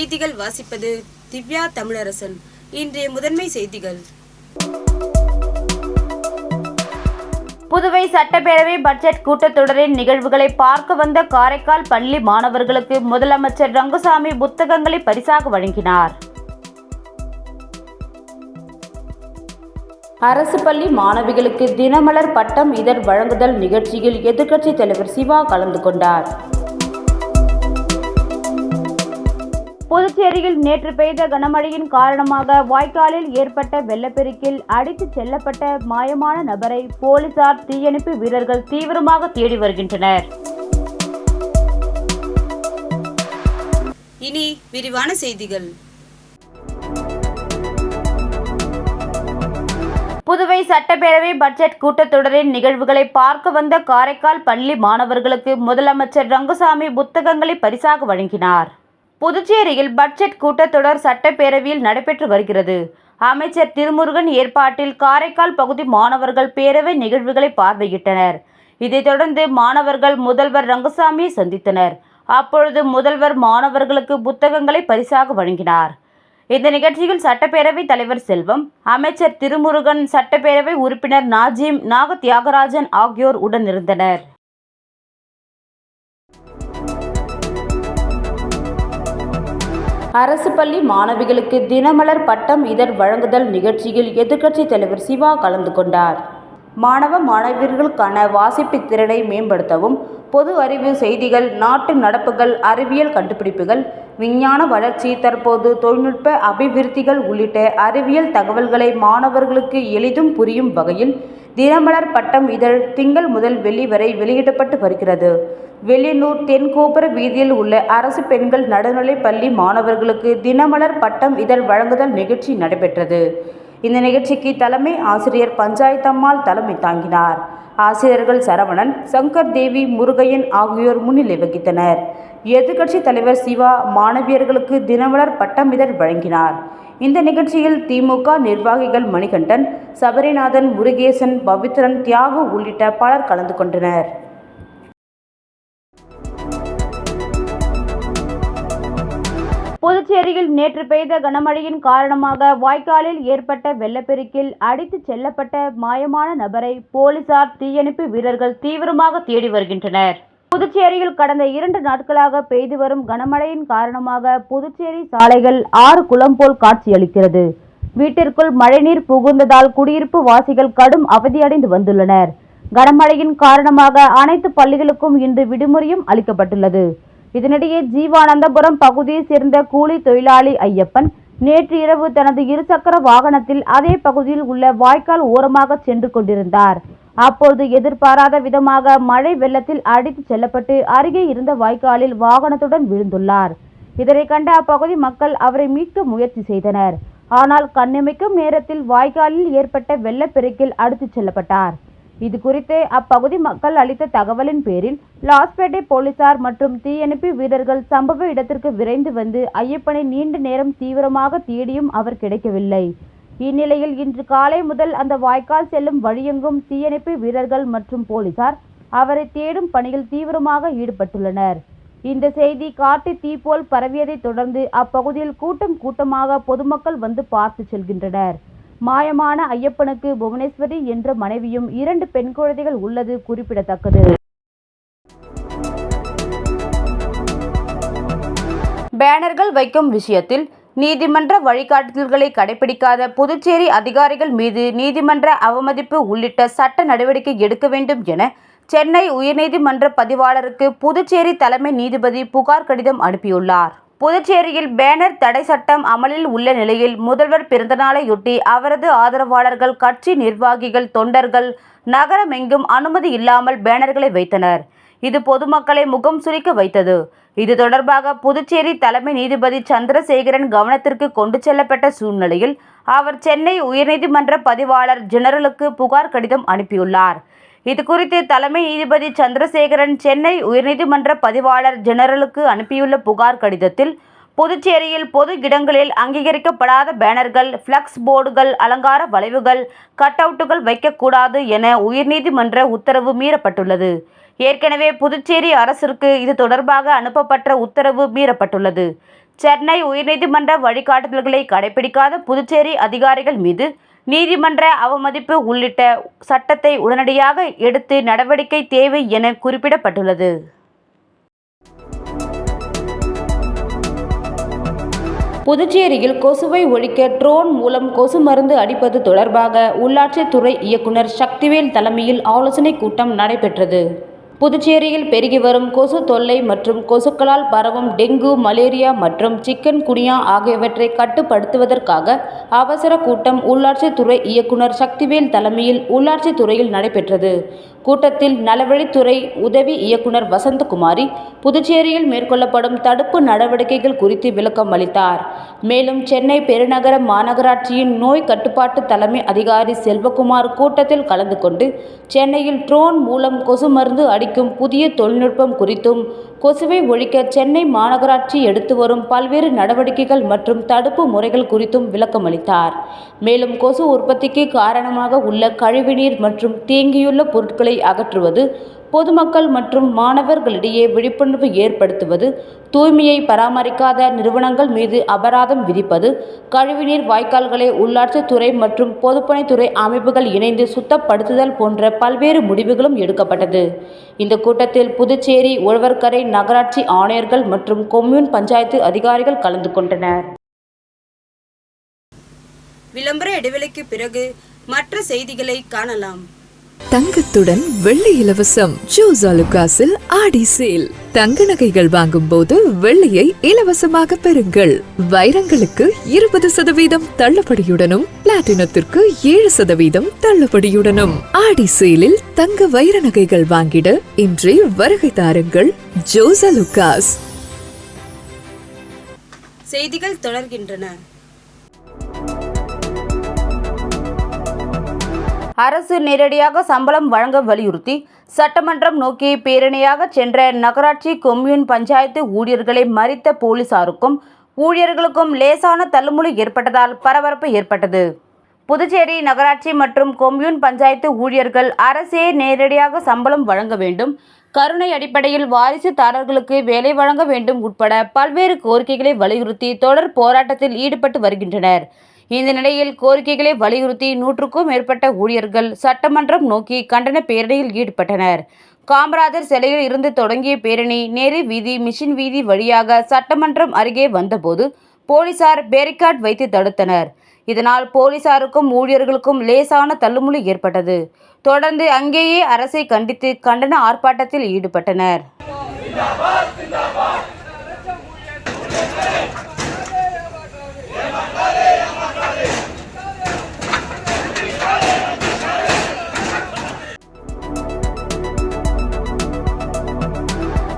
செய்திகள் வாசிப்பது திவ்யா தமிழரசன். இன்றைய முதன்மை செய்திகள். புதுவை சட்டப்பேரவை பட்ஜெட் கூட்டத்தொடரின் நிகழ்வுகளை பார்க்க வந்த காரைக்கால் பள்ளி மாணவர்களுக்கு முதலமைச்சர் ரங்கசாமி புத்தகங்களை பரிசாக வழங்கினார். அரசு பள்ளி மாணவிகளுக்கு தினமலர் பட்டம் இதழ் வழங்குதல் நிகழ்ச்சியில் எதிர்க்கட்சித் தலைவர் சிவா கலந்து கொண்டார். புதுச்சேரியில் நேற்று பெய்த கனமழையின் காரணமாக வாய்க்காலில் ஏற்பட்ட வெள்ளப்பெருக்கில் அடித்துச் செல்லப்பட்ட மாயமான நபரை போலீசார், தீயணைப்பு வீரர்கள் தீவிரமாக தேடி வருகின்றனர். இனி விரிவான செய்திகள். புதுவை சட்டப்பேரவை பட்ஜெட் கூட்டத்தொடரின் நிகழ்வுகளை பார்க்க வந்த காரைக்கால் பள்ளி மாணவர்களுக்கு முதலமைச்சர் ரங்கசாமி புத்தகங்களை பரிசாக வழங்கினார். புதுச்சேரியில் பட்ஜெட் கூட்டத்தொடர் சட்டப்பேரவையில் நடைபெற்று வருகிறது. அமைச்சர் திருமுருகன் ஏற்பாட்டில் காரைக்கால் பகுதி மாணவர்கள் பேரவை நிகழ்வுகளை பார்வையிட்டனர். இதைத் தொடர்ந்து மாணவர்கள் முதல்வர் ரங்கசாமியை சந்தித்தனர். அப்பொழுது முதல்வர் மாணவர்களுக்கு புத்தகங்களை பரிசாக வழங்கினார். இந்த நிகழ்ச்சியில் சட்டப்பேரவை தலைவர் செல்வம், அமைச்சர் திருமுருகன், சட்டப்பேரவை உறுப்பினர் நாஜிம், நாக தியாகராஜன் ஆகியோர் உடனிருந்தனர். அரசு பள்ளி மாணவிகளுக்கு தினமலர் பட்டம் இதழ் வழங்குதல் நிகழ்ச்சியில் எதிர்க்கட்சித் தலைவர் சிவா கலந்து கொண்டார். மாணவ மாணவியர்களுக்கான வாசிப்பு திறனை மேம்படுத்தவும், பொது அறிவு, செய்திகள், நாட்டு நடப்புகள், அறிவியல் கண்டுபிடிப்புகள், விஞ்ஞான வளர்ச்சி, தற்போது தொழில்நுட்ப அபிவிருத்திகள் உள்ளிட்ட அறிவியல் தகவல்களை மாணவர்களுக்கு எளிதும் புரியும் வகையில் தினமலர் பட்டம் இதழ் திங்கள் முதல் வெள்ளி வரை வெளியிடப்பட்டு வருகிறது. வெள்ளியனூர் தென்கோபுர வீதியில் உள்ள அரசு பெண்கள் நடுநிலைப் பள்ளி மாணவர்களுக்கு தினமலர் பட்டம் இதழ் வழங்குதல் நிகழ்ச்சி நடைபெற்றது. இந்த நிகழ்ச்சிக்கு தலைமை ஆசிரியர் பஞ்சாயத்தம்மாள் தலைமை தாங்கினார். ஆசிரியர்கள் சரவணன், சங்கர் தேவி, முருகையன் ஆகியோர் முன்னிலை வகித்தனர். எதிர்க்கட்சி தலைவர் சிவா மாணவியர்களுக்கு தினமலர் பட்டம் இதழ் வழங்கினார். இந்த நிகழ்ச்சியில் திமுக நிர்வாகிகள் மணிகண்டன், சபரிநாதன், முருகேசன், பவித்ரன், தியாகு உள்ளிட்ட பலர் கலந்து கொண்டனர். புதுச்சேரியில் நேற்று பெய்த கனமழையின் காரணமாக வாய்க்காலில் ஏற்பட்ட வெள்ளப்பெருக்கில் அடித்துச் செல்லப்பட்ட மாயமான நபரை போலீசார், தீயணைப்பு வீரர்கள் தீவிரமாக தேடி வருகின்றனர். புதுச்சேரியில் கடந்த 2 நாட்களாக பெய்து வரும் கனமழையின் காரணமாக புதுச்சேரி சாலைகள் 6 குளம் போல் காட்சியளிக்கிறது. வீட்டிற்குள் மழைநீர் புகுந்ததால் குடியிருப்பு வாசிகள் கடும் அவதியடைந்து வந்துள்ளனர். கனமழையின் காரணமாக அனைத்து பள்ளிகளுக்கும் இன்று விடுமுறையும் அளிக்கப்பட்டுள்ளது. இதனிடையே ஜீவானந்தபுரம் பகுதியை சேர்ந்த கூலி தொழிலாளி ஐயப்பன் நேற்று இரவு தனது இருசக்கர வாகனத்தில் அதே பகுதியில் உள்ள வாய்க்கால் ஓரமாக சென்று கொண்டிருந்தார். அப்போது எதிர்பாராத விதமாக மழை வெள்ளத்தில் அடித்துச் செல்லப்பட்டு அருகே இருந்த வாய்க்காலில் வாகனத்துடன் விழுந்துள்ளார். இதனை கண்ட அப்பகுதி மக்கள் அவரை மீட்க முயற்சி செய்தனர். ஆனால் கண்ணிமைக்கும் நேரத்தில் வாய்க்காலில் ஏற்பட்ட வெள்ளப்பெருக்கில் அடித்துச் செல்லப்பட்டார். இது குறித்து அப்பகுதி மக்கள் அளித்த தகவலின் பேரில் லாஸ்பேட்டை போலீசார் மற்றும் தீயணைப்பு வீரர்கள் சம்பவ இடத்திற்கு விரைந்து வந்து ஐயப்பனை நீண்ட நேரம் தீவிரமாக தேடியும் அவர் கிடைக்கவில்லை. இந்நிலையில் இன்று காலை முதல் அந்த வாய்க்கால் செல்லும் வழியெங்கும் தீயணைப்பு வீரர்கள் மற்றும் போலீசார் அவரை தேடும் பணியில் தீவிரமாக ஈடுபட்டுள்ளனர். இந்த செய்தி காட்டு தீ போல் பரவியதை தொடர்ந்து அப்பகுதியில் கூட்டமாக பொதுமக்கள் வந்து பார்த்து செல்கின்றனர். மாயமான ஐயப்பனுக்கு புவனேஸ்வரி என்ற மனைவியும் 2 பெண் குழந்தைகள் உள்ளது குறிப்பிடத்தக்கது. பேனர்கள் வைக்கும் விஷயத்தில் நீதிமன்ற வழிகாட்டுதல்களை கடைபிடிக்காத புதுச்சேரி அதிகாரிகள் மீது நீதிமன்ற அவமதிப்பு உள்ளிட்ட சட்ட நடவடிக்கை எடுக்க வேண்டும் என சென்னை உயர்நீதிமன்ற பதிவாளருக்கு புதுச்சேரி தலைமை நீதிபதி புகார் கடிதம் அனுப்பியுள்ளார். புதுச்சேரியில் பேனர் தடை சட்டம் அமலில் உள்ள நிலையில் முதல்வர் பிறந்தநாளையொட்டி அவரது ஆதரவாளர்கள், கட்சி நிர்வாகிகள், தொண்டர்கள் நகரமெங்கும் அனுமதி இல்லாமல் பேனர்களை வைத்தனர். இது பொதுமக்களை முகம் சுளிக்க வைத்தது. இது தொடர்பாக புதுச்சேரி தலைமை நீதிபதி சந்திரசேகரன் கவனத்திற்கு கொண்டு செல்லப்பட்ட சூழ்நிலையில் அவர் சென்னை உயர்நீதிமன்ற பதிவாளர் ஜெனரலுக்கு புகார் கடிதம் அனுப்பியுள்ளார். இது குறித்து தலைமை நீதிபதி சந்திரசேகரன் சென்னை உயர்நீதிமன்ற பதிவாளர் ஜெனரலுக்கு அனுப்பியுள்ள புகார் கடிதத்தில், புதுச்சேரியில் பொது இடங்களில் அங்கீகரிக்கப்படாத பேனர்கள், பிளக்ஸ் போர்டுகள், அலங்கார வளைவுகள், கட் அவுட்டுகள் வைக்கக்கூடாது என உயர்நீதிமன்ற உத்தரவு மீறப்பட்டுள்ளது. ஏற்கனவே புதுச்சேரி அரசிற்கு இது தொடர்பாக அனுப்பப்பட்ட உத்தரவு மீறப்பட்டுள்ளது. சென்னை உயர்நீதிமன்ற வழிகாட்டுதல்களை கடைபிடிக்காத புதுச்சேரி அதிகாரிகள் மீது நீதிமன்ற அவமதிப்பு உள்ளிட்ட சட்டத்தை உடனடியாக எடுத்து நடவடிக்கை தேவை என குறிப்பிடப்பட்டுள்ளது. புதுச்சேரியில் கொசுவை ஒழிக்க ட்ரோன் மூலம் கொசு மருந்து அடிப்பது தொடர்பாக உள்ளாட்சித்துறை இயக்குனர் சக்திவேல் தலைமையில் ஆலோசனைக் கூட்டம் நடைபெற்றது. புதுச்சேரியில் பெருகி வரும் கொசு தொல்லை மற்றும் கொசுக்களால் பரவும் டெங்கு, மலேரியா மற்றும் சிக்கன் குனியா ஆகியவற்றை கட்டுப்படுத்துவதற்காக அவசர கூட்டம் உள்ளாட்சித்துறை இயக்குனர் சக்திவேல் தலைமையில் உள்ளாட்சித்துறையில் நடைபெற்றது. கூட்டத்தில் நலவழித்துறை உதவி இயக்குனர் வசந்தகுமாரி புதுச்சேரியில் மேற்கொள்ளப்படும் தடுப்பு நடவடிக்கைகள் குறித்து விளக்கம் அளித்தார். மேலும் சென்னை பெருநகர மாநகராட்சியின் நோய் கட்டுப்பாட்டு தலைமை அதிகாரி செல்வகுமார் கூட்டத்தில் கலந்து கொண்டு சென்னையில் ட்ரோன் மூலம் கொசு மருந்து அடிக்கும் புதிய தொழில்நுட்பம் குறித்தும் கொசுவை ஒழிக்க சென்னை மாநகராட்சி எடுத்து வரும் பல்வேறு நடவடிக்கைகள் மற்றும் தடுப்பு முறைகள் குறித்தும் விளக்கமளித்தார். மேலும் கொசு உற்பத்திக்கு காரணமாக உள்ள கழிவுநீர் மற்றும் தேங்கியுள்ள பொருட்களை அகற்றுவது, பொதுமக்கள் மற்றும் மாணவர்களிடையே விழிப்புணர்வு ஏற்படுத்துவது, தூய்மையை பராமரிக்காத நிறுவனங்கள் மீது அபராதம் விதிப்பது, கழிவுநீர் வாய்க்கால்களை உள்ளாட்சித்துறை மற்றும் பொதுப்பணித்துறை அமைப்புகள் இணைந்து சுத்தப்படுத்துதல் போன்ற பல்வேறு முடிவுகளும் எடுக்கப்பட்டது. இந்த கூட்டத்தில் புதுச்சேரி உழவர்கரை நகராட்சி ஆணையர்கள் மற்றும் கொம்யூன் பஞ்சாயத்து அதிகாரிகள் கலந்து கொண்டனர். விளம்பர இடைவெளிக்கு பிறகு மற்ற செய்திகளை காணலாம். தங்கத்துடன் வெள்ளி இலவசம். ஜோஸ் ஆலுகாஸில் ஆடி சேல். தங்க நகைகள் வாங்கும் போது வெள்ளியை இலவசமாக பெறுங்கள். வைரங்களுக்கு 20% தள்ளுபடியுடனும் பிளாட்டினத்திற்கு 7% தள்ளுபடியுடனும் ஆடி சேலில் தங்க வைர நகைகள் வாங்கிட இன்றே வருகை தாருங்கள். ஜோஸ் ஆலுகாஸ். செய்திகள் தொடர்கின்றன. அரசு நேரடியாக சம்பளம் வழங்க வலியுறுத்தி சட்டமன்றம் நோக்கி பேரணியாக சென்ற நகராட்சி கொம்யூன் பஞ்சாயத்து ஊழியர்களை மறித்த போலீசாருக்கும் ஊழியர்களுக்கும் லேசான தள்ளுமுள்ளு ஏற்பட்டதால் பரபரப்பு ஏற்பட்டது. புதுச்சேரி நகராட்சி மற்றும் கொம்யூன் பஞ்சாயத்து ஊழியர்கள் அரசே நேரடியாக சம்பளம் வழங்க வேண்டும், கருணை அடிப்படையில் வாரிசுதாரர்களுக்கு வேலை வழங்க வேண்டும் உட்பட பல்வேறு கோரிக்கைகளை வலியுறுத்தி தொடர் போராட்டத்தில் ஈடுபட்டு வருகின்றனர். இந்த நிலையில் கோரிக்கைகளை வலியுறுத்தி 100க்கும் மேற்பட்ட ஊழியர்கள் சட்டமன்றம் நோக்கி கண்டன பேரணியில் ஈடுபட்டனர். காமராஜர் சிலையில் இருந்து தொடங்கிய பேரணி நேரு வீதி, மிஷின் வீதி வழியாக சட்டமன்றம் அருகே வந்தபோது போலீசார் பேரிகார்டு வைத்து தடுத்தனர். இதனால் போலீசாருக்கும் ஊழியர்களுக்கும் லேசான தள்ளுமுள்ளு ஏற்பட்டது. தொடர்ந்து அங்கேயே அரசை கண்டித்து கண்டன ஆர்ப்பாட்டத்தில் ஈடுபட்டனர்.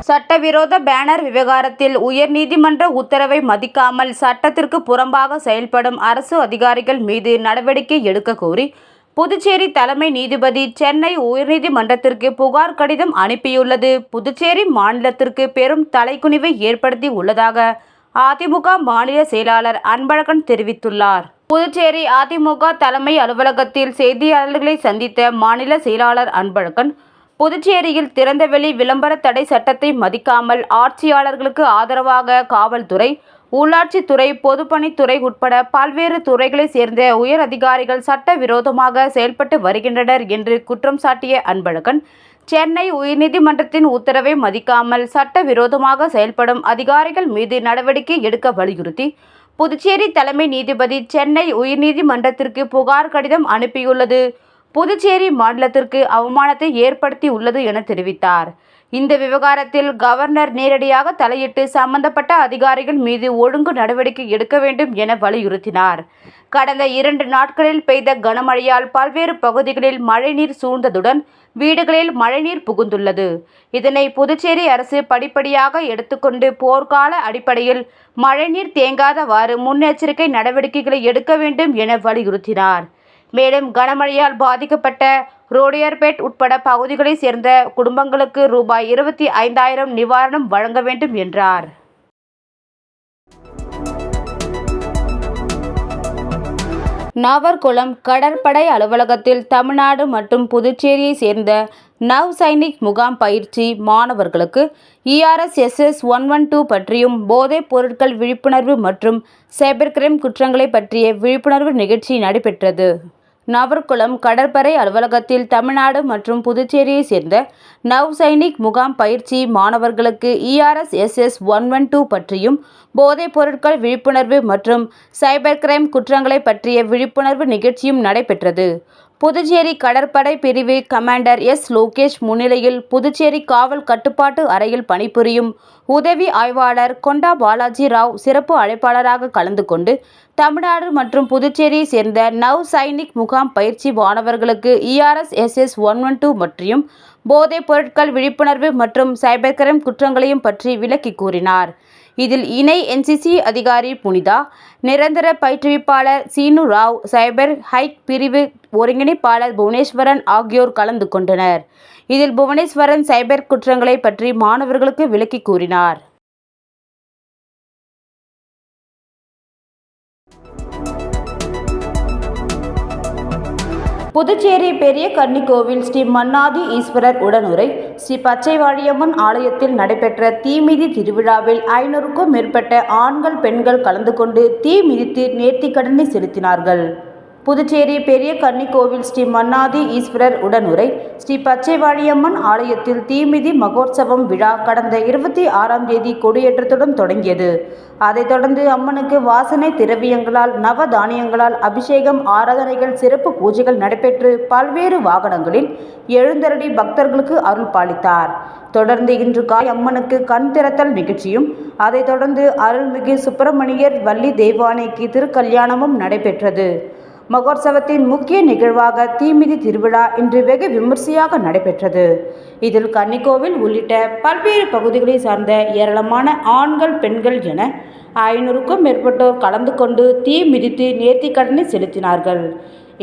சட்டவிரோத பேனர் விவகாரத்தில் உயர்நீதிமன்ற உத்தரவை மதிக்காமல் சட்டத்திற்கு புறம்பாக செயல்படும் அரசு அதிகாரிகள் மீது நடவடிக்கை எடுக்க கோரி புதுச்சேரி தலைமை நீதிபதி சென்னை உயர்நீதிமன்றத்திற்கு புகார் கடிதம் அனுப்பியுள்ளது புதுச்சேரி மாநிலத்திற்கு பெரும் தலைக்குனிவை ஏற்படுத்தி உள்ளதாக அதிமுக மாநில செயலாளர் அன்பழகன் தெரிவித்துள்ளார். புதுச்சேரி அதிமுக தலைமை அலுவலகத்தில் செய்தியாளர்களை சந்தித்த மாநில செயலாளர் அன்பழகன், புதுச்சேரியில் திறந்தவெளி விளம்பர தடை சட்டத்தை மதிக்காமல் ஆட்சியாளர்களுக்கு ஆதரவாக காவல்துறை, உள்ளாட்சித்துறை, பொதுப்பணித்துறை உட்பட பல்வேறு துறைகளை சேர்ந்த உயர் அதிகாரிகள் சட்டவிரோதமாக செயல்பட்டு வருகின்றனர் என்று குற்றம் சாட்டிய அன்பழகன், சென்னை உயர்நீதிமன்றத்தின் உத்தரவை மதிக்காமல் சட்டவிரோதமாக செயல்படும் அதிகாரிகள் மீது நடவடிக்கை எடுக்க வலியுறுத்தி புதுச்சேரி தலைமை நீதிபதி சென்னை உயர்நீதிமன்றத்திற்கு புகார் கடிதம் அனுப்பியுள்ளது புதுச்சேரி மாநிலத்திற்கு அவமானத்தை ஏற்படுத்தி உள்ளது என தெரிவித்தார். இந்த விவகாரத்தில் கவர்னர் நேரடியாக தலையிட்டு சம்பந்தப்பட்ட அதிகாரிகள் மீது ஒழுங்கு நடவடிக்கை எடுக்க வேண்டும் என வலியுறுத்தினார். கடந்த 2 நாட்களில் பெய்த கனமழையால் பல்வேறு பகுதிகளில் மழைநீர் சூழ்ந்ததுடன் வீடுகளில் மழைநீர் புகுந்துள்ளது. இதனை புதுச்சேரி அரசு படிப்படியாக எடுத்துக்கொண்டு போர்க்கால அடிப்படையில் மழைநீர் தேங்காதவாறு முன்னெச்சரிக்கை நடவடிக்கைகளை எடுக்க வேண்டும் என வலியுறுத்தினார். மேலும் கனமழையால் பாதிக்கப்பட்ட ரோடியர்பேட் உட்பட பகுதிகளைச் சேர்ந்த குடும்பங்களுக்கு ரூபாய் 25,000 நிவாரணம் வழங்க வேண்டும் என்றார். நாவர்குளம் கடற்படை அலுவலகத்தில் தமிழ்நாடு மற்றும் புதுச்சேரியை சேர்ந்த நவ் சைனிக் முகாம் பயிற்சி மாணவர்களுக்கு ERSSS 112 பற்றியும் போதைப் பொருட்கள் விழிப்புணர்வு மற்றும் சைபர் கிரைம் குற்றங்களை பற்றிய விழிப்புணர்வு நிகழ்ச்சி நடைபெற்றது. நாவற்குளம் கடற்படை அலுவலகத்தில் தமிழ்நாடு மற்றும் புதுச்சேரியை சேர்ந்த நவ் சைனிக் முகாம் பயிற்சி மாணவர்களுக்கு ERSSS 112 பற்றியும் போதைப் பொருட்கள் விழிப்புணர்வு மற்றும் சைபர் கிரைம் குற்றங்களை பற்றிய விழிப்புணர்வு நிகழ்ச்சியும் நடைபெற்றது. புதுச்சேரி கடற்படை பிரிவு கமாண்டர் லோகேஷ் முன்னிலையில் புதுச்சேரி காவல் கட்டுப்பாட்டு அறையில் பணிபுரியும் உதவி ஆய்வாளர் கொண்டா பாலாஜி ராவ் சிறப்பு அழைப்பாளராக கலந்து கொண்டு தமிழ்நாடு மற்றும் புதுச்சேரியை சேர்ந்த நவ் சைனிக் முகாம் பயிற்சி மாணவர்களுக்கு ERSSS 112 பற்றியும் போதைப் பொருட்கள் விழிப்புணர்வு மற்றும் சைபர் கிரைம் குற்றங்களையும் பற்றி விளக்கி கூறினார். இதில் இணை NCC அதிகாரி புனிதா, நிரந்தர பயிற்றுவிப்பாளர் சீனு ராவ், சைபர் ஹைக் பிரிவு ஒருங்கிணைப்பாளர் புவனேஸ்வரன் ஆகியோர் கலந்து கொண்டனர். இதில் புவனேஸ்வரன் சைபர் குற்றங்களை பற்றி மாணவர்களுக்கு விளக்கி கூறினார். புதுச்சேரி பெரிய கன்னிக்கோவில் ஸ்ரீ மன்னாதி ஈஸ்வரர் உடனுரை ஸ்ரீ பச்சைவாழியம்மன் ஆலயத்தில் நடைபெற்ற தீமிதி திருவிழாவில் 500க்கும் மேற்பட்ட ஆண்கள் பெண்கள் கலந்து கொண்டு தீ மிதித்து நேர்த்திக்கடனை செலுத்தினார்கள். புதுச்சேரி பெரிய கன்னிக்கோவில் ஸ்ரீ மன்னாதி ஈஸ்வரர் உடனுரை ஸ்ரீ பச்சைவாழியம்மன் ஆலயத்தில் தீமிதி மகோற்சவம் விழா கடந்த 26ஆம் தேதி கொடியேற்றத்துடன் தொடங்கியது. அதைத் தொடர்ந்து அம்மனுக்கு வாசனை திரவியங்களால் நவ தானியங்களால் அபிஷேகம், ஆராதனைகள், சிறப்பு பூஜைகள் நடைபெற்று பல்வேறு வாகனங்களில் எழுந்தருளி பக்தர்களுக்கு அருள் பாலித்தார். தொடர்ந்து இன்று காலை அம்மனுக்கு கண் திறத்தல் நிகழ்ச்சியும், அதைத் தொடர்ந்து அருள்மிகு சுப்பிரமணியர் வள்ளி தெய்வானைக்கு திருக்கல்யாணமும் நடைபெற்றது. மகோற்சவத்தின் முக்கிய நிகழ்வாக தீமிதி திருவிழா இன்று வெகு விமர்சையாக நடைபெற்றது. இதில் கன்னிக்கோவில் உள்ளிட்ட பல்வேறு பகுதிகளை சார்ந்த ஏராளமான ஆண்கள், பெண்கள் என 500க்கும் மேற்பட்டோர் கலந்து கொண்டு தீ மிதித்து நேர்த்திக்கடனை செலுத்தினார்கள்.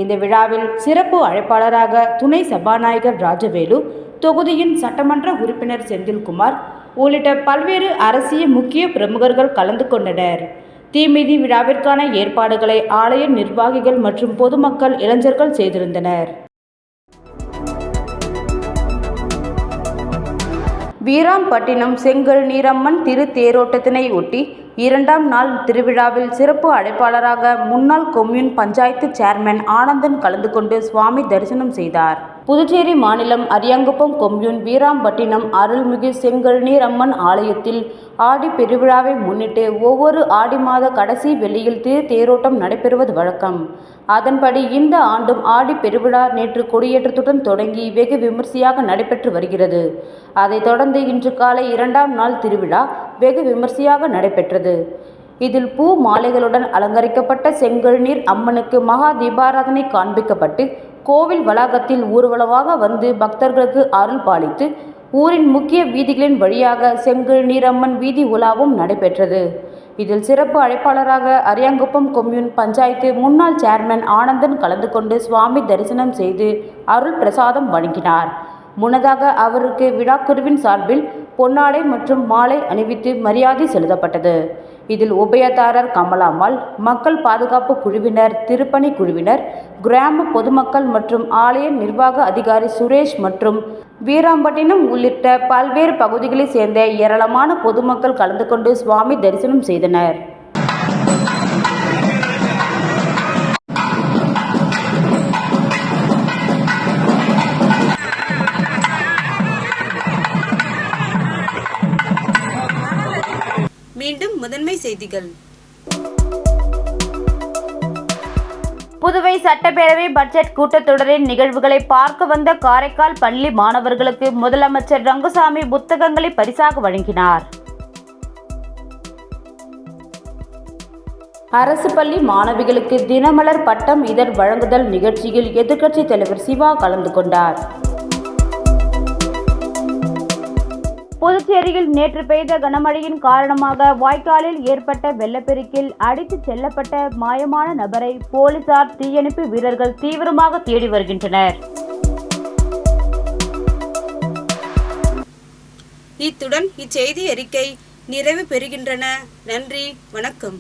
இந்த விழாவில் சிறப்பு அழைப்பாளராக துணை சபாநாயகர் ராஜவேலு, தொகுதியின் சட்டமன்ற உறுப்பினர் செந்தில்குமார் உள்ளிட்ட பல்வேறு அரசியல் முக்கிய பிரமுகர்கள் கலந்து கொண்டனர். தீமிதி விழாவிற்கான ஏற்பாடுகளை ஆலய நிர்வாகிகள் மற்றும் பொதுமக்கள், இளைஞர்கள் செய்திருந்தனர். வீராம்பட்டினம் செங்கழுநீரம்மன் திரு தேரோட்டத்தினை ஒட்டி 2ஆம் நாள் திருவிழாவில் சிறப்பு அழைப்பாளராக முன்னாள் கொம்யூன் பஞ்சாயத்து சேர்மன் ஆனந்தன் கலந்து கொண்டு சுவாமி தரிசனம் செய்தார். புதுச்சேரி மாநிலம் அரியாங்குப்பம் கொம்யூன் வீராம்பட்டினம் அருள்மிகு செங்கழுநீரம்மன் ஆலயத்தில் ஆடி பெருவிழாவை முன்னிட்டு ஒவ்வொரு ஆடி மாத கடைசி வெள்ளியில் தேரோட்டம் நடைபெறுவது வழக்கம். அதன்படி இந்த ஆண்டும் ஆடி பெருவிழா நேற்று கொடியேற்றத்துடன் தொடங்கி வெகு விமர்சையாக நடைபெற்று வருகிறது. அதைத் தொடர்ந்து இன்று காலை 2ஆம் நாள் திருவிழா வெகு விமர்சையாக நடைபெற்றது. இதில் பூ மாலைகளுடன் அலங்கரிக்கப்பட்ட செங்கழுநீர் அம்மனுக்கு மகா தீபாராதனை காண்பிக்கப்பட்டு கோவில் வளாகத்தில் ஊர்வலமாக வந்து பக்தர்களுக்கு அருள் பாலித்து ஊரின் முக்கிய வீதிகளின் வழியாக செங்கழுநீரம்மன் வீதி உலாவும் நடைபெற்றது. இதில் சிறப்பு அழைப்பாளராக அரியாங்குப்பம் கொம்யூன் பஞ்சாயத்து முன்னாள் சேர்மன் ஆனந்தன் கலந்து கொண்டு சுவாமி தரிசனம் செய்து அருள் பிரசாதம் வழங்கினார். முன்னதாக அவருக்கு விழாக்குழுவின் சார்பில் பொன்னாடை மற்றும் மாலை அணிவித்து மரியாதை செலுத்தப்பட்டது. இதில் உபயதாரர் கமலாம்மாள், மக்கள் பாதுகாப்பு குழுவினர், திருப்பணி குழுவினர், கிராம பொதுமக்கள் மற்றும் ஆலய நிர்வாக அதிகாரி சுரேஷ் மற்றும் வீராம்பட்டினம் உள்ளிட்ட பல்வேறு பகுதிகளைச் சேர்ந்த ஏராளமான பொதுமக்கள் கலந்து கொண்டு சுவாமி தரிசனம் செய்தனர். மீண்டும் முதன்மை செய்திகள். புதுவை சட்டப்பேரவை பட்ஜெட் கூட்டத்தொடரின் நிகழ்வுகளை பார்க்க வந்த காரைக்கால் பள்ளி மாணவர்களுக்கு முதலமைச்சர் ரங்கசாமி புத்தகங்களை பரிசாக வழங்கினார். அரசு பள்ளி மாணவிகளுக்கு தினமலர் பட்டம் இதழ் வழங்குதல் நிகழ்ச்சியில் எதிர்க்கட்சித் தலைவர் சிவா கலந்து கொண்டார். புதுச்சேரியில் நேற்று பெய்த கனமழையின் காரணமாக வாய்க்காலில் ஏற்பட்ட வெள்ளப்பெருக்கில் அடித்துச் செல்லப்பட்ட மாயமான நபரை போலீசார், தீயணைப்பு வீரர்கள் தீவிரமாக தேடி வருகின்றனர். இத்துடன் இச்செய்தி அறிக்கை நிறைவு பெறுகின்றன. நன்றி, வணக்கம்.